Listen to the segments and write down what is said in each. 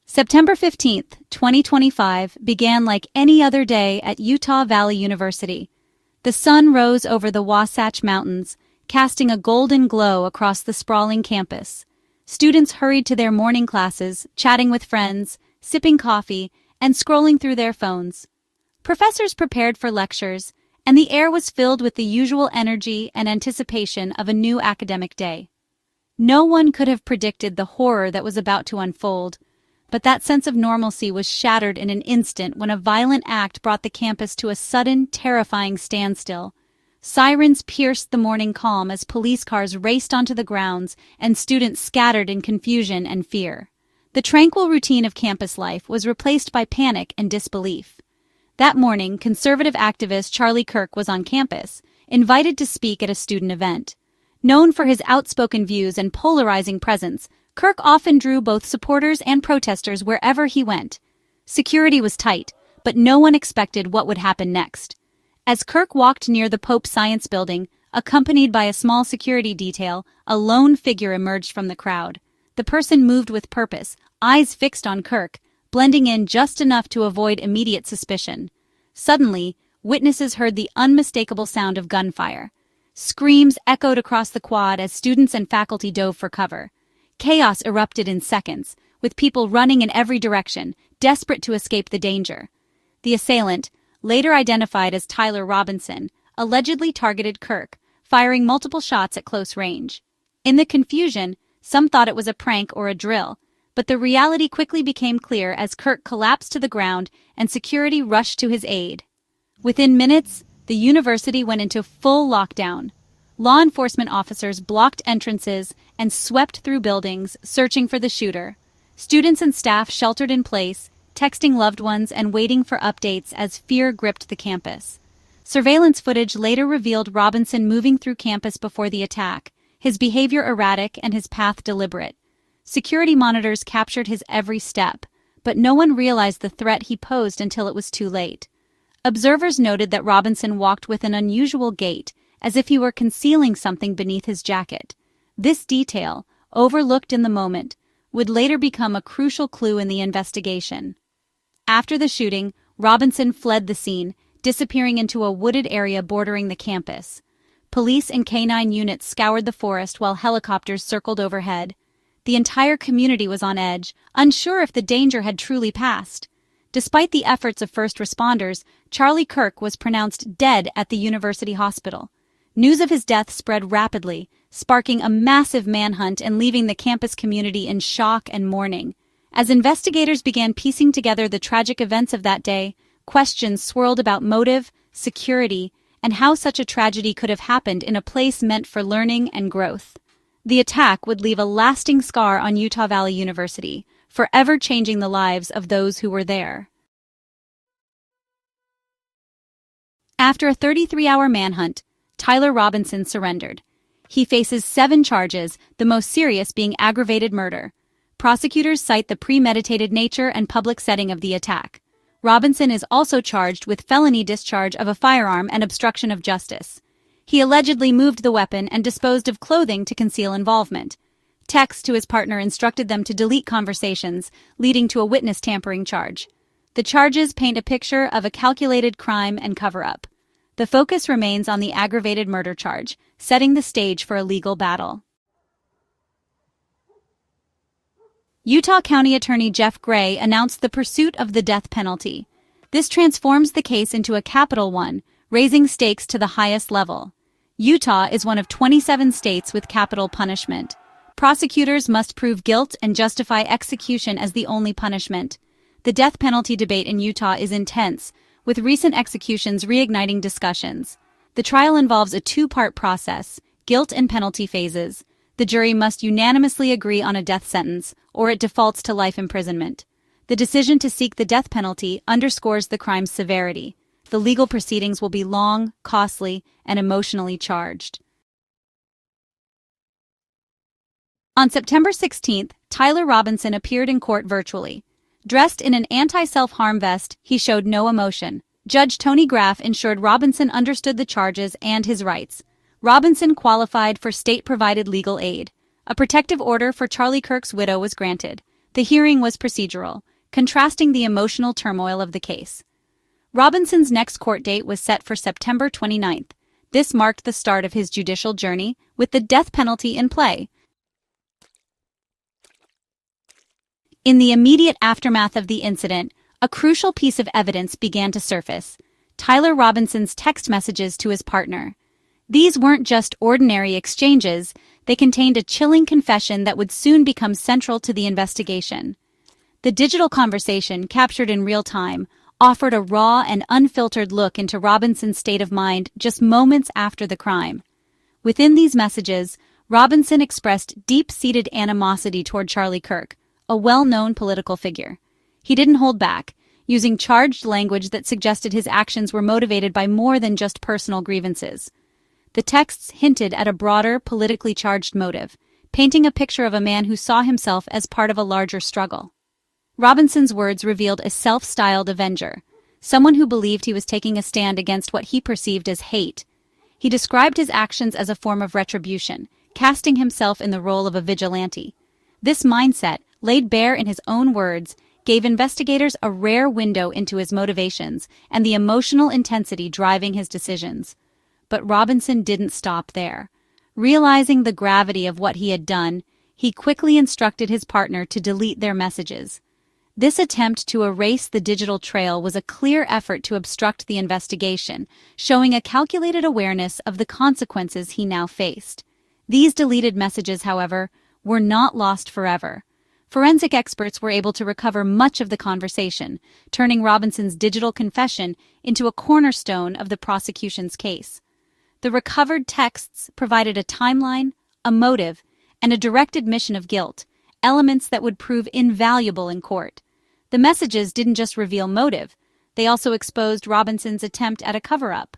September 15th, 2025 began like any other day at Utah Valley University. The sun rose over the Wasatch Mountains, casting a golden glow across the sprawling campus. Students hurried to their morning classes, chatting with friends, sipping coffee, and scrolling through their phones. Professors prepared for lectures, and the air was filled with the usual energy and anticipation of a new academic day. No one could have predicted the horror that was about to unfold, but that sense of normalcy was shattered in an instant when a violent act brought the campus to a sudden, terrifying standstill. Sirens pierced the morning calm as police cars raced onto the grounds and students scattered in confusion and fear. The tranquil routine of campus life was replaced by panic and disbelief. That morning, conservative activist Charlie Kirk was on campus, invited to speak at a student event. Known for his outspoken views and polarizing presence, Kirk often drew both supporters and protesters wherever he went. Security was tight, but no one expected what would happen next. As Kirk walked near the Pope Science Building, accompanied by a small security detail, a lone figure emerged from the crowd. The person moved with purpose, eyes fixed on Kirk, blending in just enough to avoid immediate suspicion. Suddenly, witnesses heard the unmistakable sound of gunfire. Screams echoed across the quad as students and faculty dove for cover. Chaos erupted in seconds, with people running in every direction, desperate to escape the danger. The assailant, later identified as Tyler Robinson, allegedly targeted Kirk, firing multiple shots at close range. In the confusion, some thought it was a prank or a drill, but the reality quickly became clear as Kirk collapsed to the ground and security rushed to his aid. Within minutes, the university went into full lockdown. Law enforcement officers blocked entrances and swept through buildings, searching for the shooter. Students and staff sheltered in place, texting loved ones and waiting for updates as fear gripped the campus. Surveillance footage later revealed Robinson moving through campus before the attack, his behavior erratic and his path deliberate. Security monitors captured his every step, but no one realized the threat he posed until it was too late. Observers noted that Robinson walked with an unusual gait, as if he were concealing something beneath his jacket. This detail, overlooked in the moment, would later become a crucial clue in the investigation. After the shooting, Robinson fled the scene, disappearing into a wooded area bordering the campus. Police and canine units scoured the forest while helicopters circled overhead. The entire community was on edge, unsure if the danger had truly passed. Despite the efforts of first responders, Charlie Kirk was pronounced dead at the university hospital. News of his death spread rapidly, sparking a massive manhunt and leaving the campus community in shock and mourning. As investigators began piecing together the tragic events of that day, questions swirled about motive, security, and how such a tragedy could have happened in a place meant for learning and growth. The attack would leave a lasting scar on Utah Valley University, forever changing the lives of those who were there. After a 33-hour manhunt, Tyler Robinson surrendered. He faces 7 charges, the most serious being aggravated murder. Prosecutors cite the premeditated nature and public setting of the attack. Robinson is also charged with felony discharge of a firearm and obstruction of justice. He allegedly moved the weapon and disposed of clothing to conceal involvement. Texts to his partner instructed them to delete conversations, leading to a witness tampering charge. The charges paint a picture of a calculated crime and cover-up. The focus remains on the aggravated murder charge, setting the stage for a legal battle. Utah County Attorney Jeff Gray announced the pursuit of the death penalty. This transforms the case into a capital one, raising stakes to the highest level. Utah is one of 27 states with capital punishment. Prosecutors must prove guilt and justify execution as the only punishment. The death penalty debate in Utah is intense, with recent executions reigniting discussions. The trial involves a 2-part process, guilt and penalty phases. The jury must unanimously agree on a death sentence, or it defaults to life imprisonment. The decision to seek the death penalty underscores the crime's severity. The legal proceedings will be long, costly, and emotionally charged. On September 16th, Tyler Robinson appeared in court virtually. Dressed in an anti-self-harm vest, he showed no emotion. Judge Tony Graff ensured Robinson understood the charges and his rights. Robinson qualified for state-provided legal aid. A protective order for Charlie Kirk's widow was granted. The hearing was procedural, contrasting the emotional turmoil of the case. Robinson's next court date was set for September 29th. This marked the start of his judicial journey, with the death penalty in play. In the immediate aftermath of the incident, a crucial piece of evidence began to surface: Tyler Robinson's text messages to his partner. These weren't just ordinary exchanges, they contained a chilling confession that would soon become central to the investigation. The digital conversation, captured in real time, offered a raw and unfiltered look into Robinson's state of mind just moments after the crime. Within these messages, Robinson expressed deep-seated animosity toward Charlie Kirk, a well-known political figure. He didn't hold back, using charged language that suggested his actions were motivated by more than just personal grievances. The texts hinted at a broader, politically charged motive, painting a picture of a man who saw himself as part of a larger struggle. Robinson's words revealed a self-styled avenger, someone who believed he was taking a stand against what he perceived as hate. He described his actions as a form of retribution, casting himself in the role of a vigilante. This mindset, laid bare in his own words, gave investigators a rare window into his motivations and the emotional intensity driving his decisions. But Robinson didn't stop there. Realizing the gravity of what he had done, he quickly instructed his partner to delete their messages. This attempt to erase the digital trail was a clear effort to obstruct the investigation, showing a calculated awareness of the consequences he now faced. These deleted messages, however, were not lost forever. Forensic experts were able to recover much of the conversation, turning Robinson's digital confession into a cornerstone of the prosecution's case. The recovered texts provided a timeline, a motive, and a direct admission of guilt, elements that would prove invaluable in court. The messages didn't just reveal motive, they also exposed Robinson's attempt at a cover-up.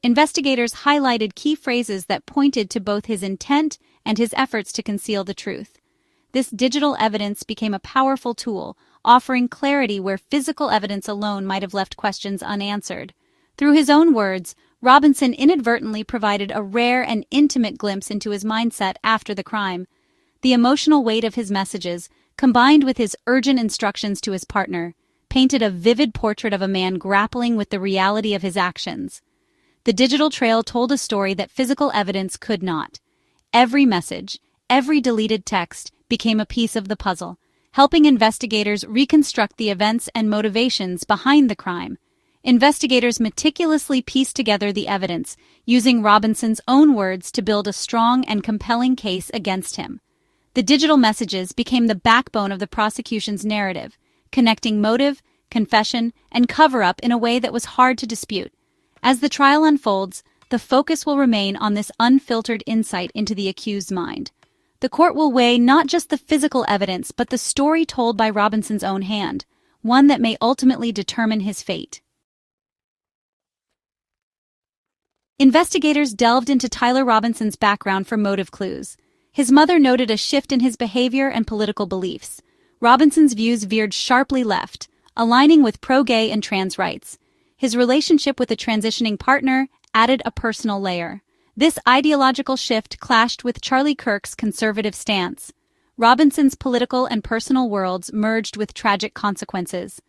Investigators highlighted key phrases that pointed to both his intent and his efforts to conceal the truth. This digital evidence became a powerful tool, offering clarity where physical evidence alone might have left questions unanswered. Through his own words, Robinson inadvertently provided a rare and intimate glimpse into his mindset after the crime. The emotional weight of his messages, combined with his urgent instructions to his partner, painted a vivid portrait of a man grappling with the reality of his actions. The digital trail told a story that physical evidence could not. Every message, every deleted text, became a piece of the puzzle, helping investigators reconstruct the events and motivations behind the crime. Investigators meticulously pieced together the evidence, using Robinson's own words to build a strong and compelling case against him. The digital messages became the backbone of the prosecution's narrative, connecting motive, confession, and cover-up in a way that was hard to dispute. As the trial unfolds, the focus will remain on this unfiltered insight into the accused's mind. The court will weigh not just the physical evidence, but the story told by Robinson's own hand, one that may ultimately determine his fate. Investigators delved into Tyler Robinson's background for motive clues. His mother noted a shift in his behavior and political beliefs. Robinson's views veered sharply left, aligning with pro-gay and trans rights. His relationship with a transitioning partner added a personal layer. This ideological shift clashed with Charlie Kirk's conservative stance. Robinson's political and personal worlds merged with tragic consequences.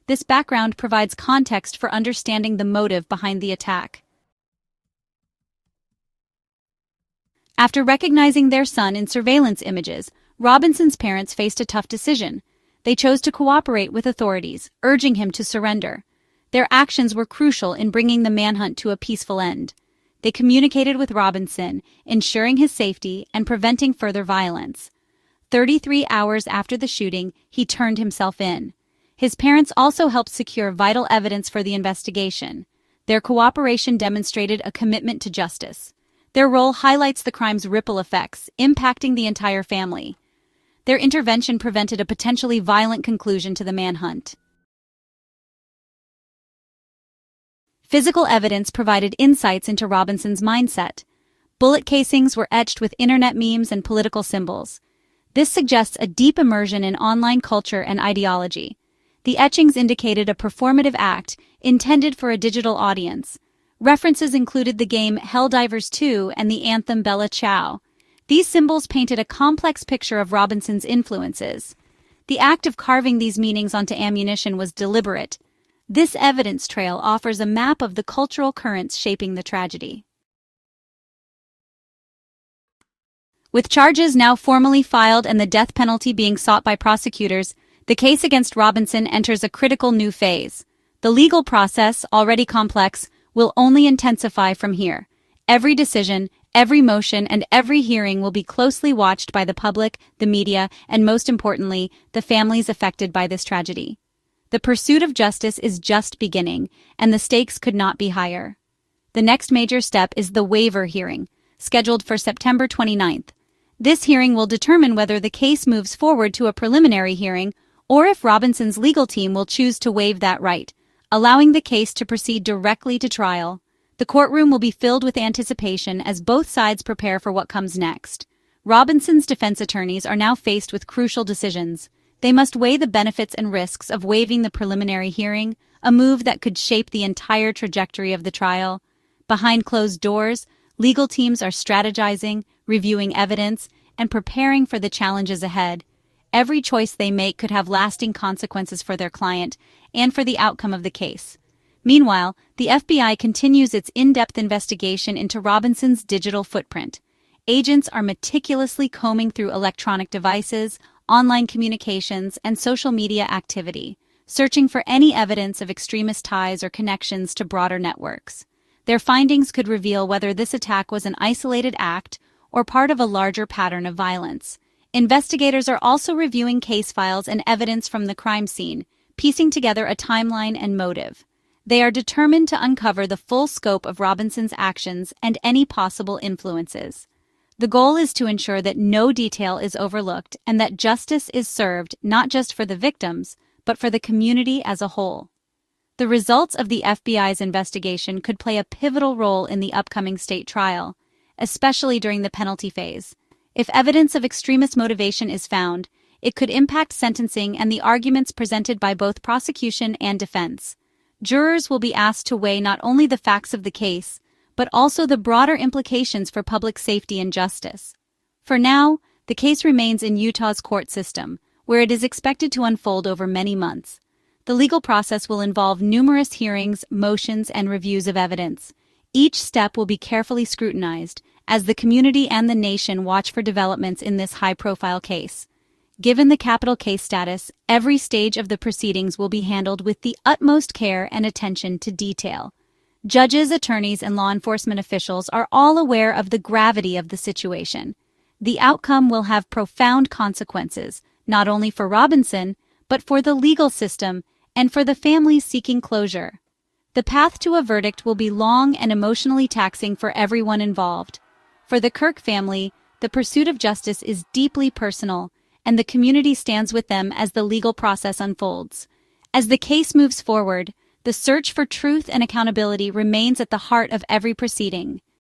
This background provides context for understanding the motive behind the attack. After recognizing their son in surveillance images, Robinson's parents faced a tough decision. They chose to cooperate with authorities, urging him to surrender. Their actions were crucial in bringing the manhunt to a peaceful end. They communicated with Robinson, ensuring his safety and preventing further violence. 33 hours after the shooting, he turned himself in. His parents also helped secure vital evidence for the investigation. Their cooperation demonstrated a commitment to justice. Their role highlights the crime's ripple effects, impacting the entire family. Their intervention prevented a potentially violent conclusion to the manhunt. Physical evidence provided insights into Robinson's mindset. Bullet casings were etched with internet memes and political symbols. This suggests a deep immersion in online culture and ideology. The etchings indicated a performative act intended for a digital audience. References included the game Helldivers 2 and the anthem Bella Ciao. These symbols painted a complex picture of Robinson's influences. The act of carving these meanings onto ammunition was deliberate. This evidence trail offers a map of the cultural currents shaping the tragedy. With charges now formally filed and the death penalty being sought by prosecutors, the case against Robinson enters a critical new phase. The legal process, already complex, will only intensify from here. Every decision, every motion, and every hearing will be closely watched by the public, the media, and most importantly, the families affected by this tragedy. The pursuit of justice is just beginning, and the stakes could not be higher. The next major step is the waiver hearing, scheduled for September 29th. This hearing will determine whether the case moves forward to a preliminary hearing or if Robinson's legal team will choose to waive that right, allowing the case to proceed directly to trial. The courtroom will be filled with anticipation as both sides prepare for what comes next. Robinson's defense attorneys are now faced with crucial decisions. They must weigh the benefits and risks of waiving the preliminary hearing, a move that could shape the entire trajectory of the trial. Behind closed doors, legal teams are strategizing, reviewing evidence, and preparing for the challenges ahead. Every choice they make could have lasting consequences for their client and for the outcome of the case. Meanwhile, the FBI continues its in-depth investigation into Robinson's digital footprint. Agents are meticulously combing through electronic devices, online communications, and social media activity, searching for any evidence of extremist ties or connections to broader networks. Their findings could reveal whether this attack was an isolated act or part of a larger pattern of violence. Investigators are also reviewing case files and evidence from the crime scene, piecing together a timeline and motive. They are determined to uncover the full scope of Robinson's actions and any possible influences. The goal is to ensure that no detail is overlooked and that justice is served not just for the victims, but for the community as a whole. The results of the FBI's investigation could play a pivotal role in the upcoming state trial, especially during the penalty phase. If evidence of extremist motivation is found, it could impact sentencing and the arguments presented by both prosecution and defense. Jurors will be asked to weigh not only the facts of the case, but also the broader implications for public safety and justice. For now, the case remains in Utah's court system, where it is expected to unfold over many months. The legal process will involve numerous hearings, motions, and reviews of evidence. Each step will be carefully scrutinized, as the community and the nation watch for developments in this high-profile case. Given the capital case status, every stage of the proceedings will be handled with the utmost care and attention to detail. Judges, attorneys, and law enforcement officials are all aware of the gravity of the situation. The outcome will have profound consequences, not only for Robinson, but for the legal system and for the families seeking closure. The path to a verdict will be long and emotionally taxing for everyone involved. For the Kirk family, the pursuit of justice is deeply personal, and the community stands with them as the legal process unfolds. As the case moves forward, the search for truth and accountability remains at the heart of every proceeding.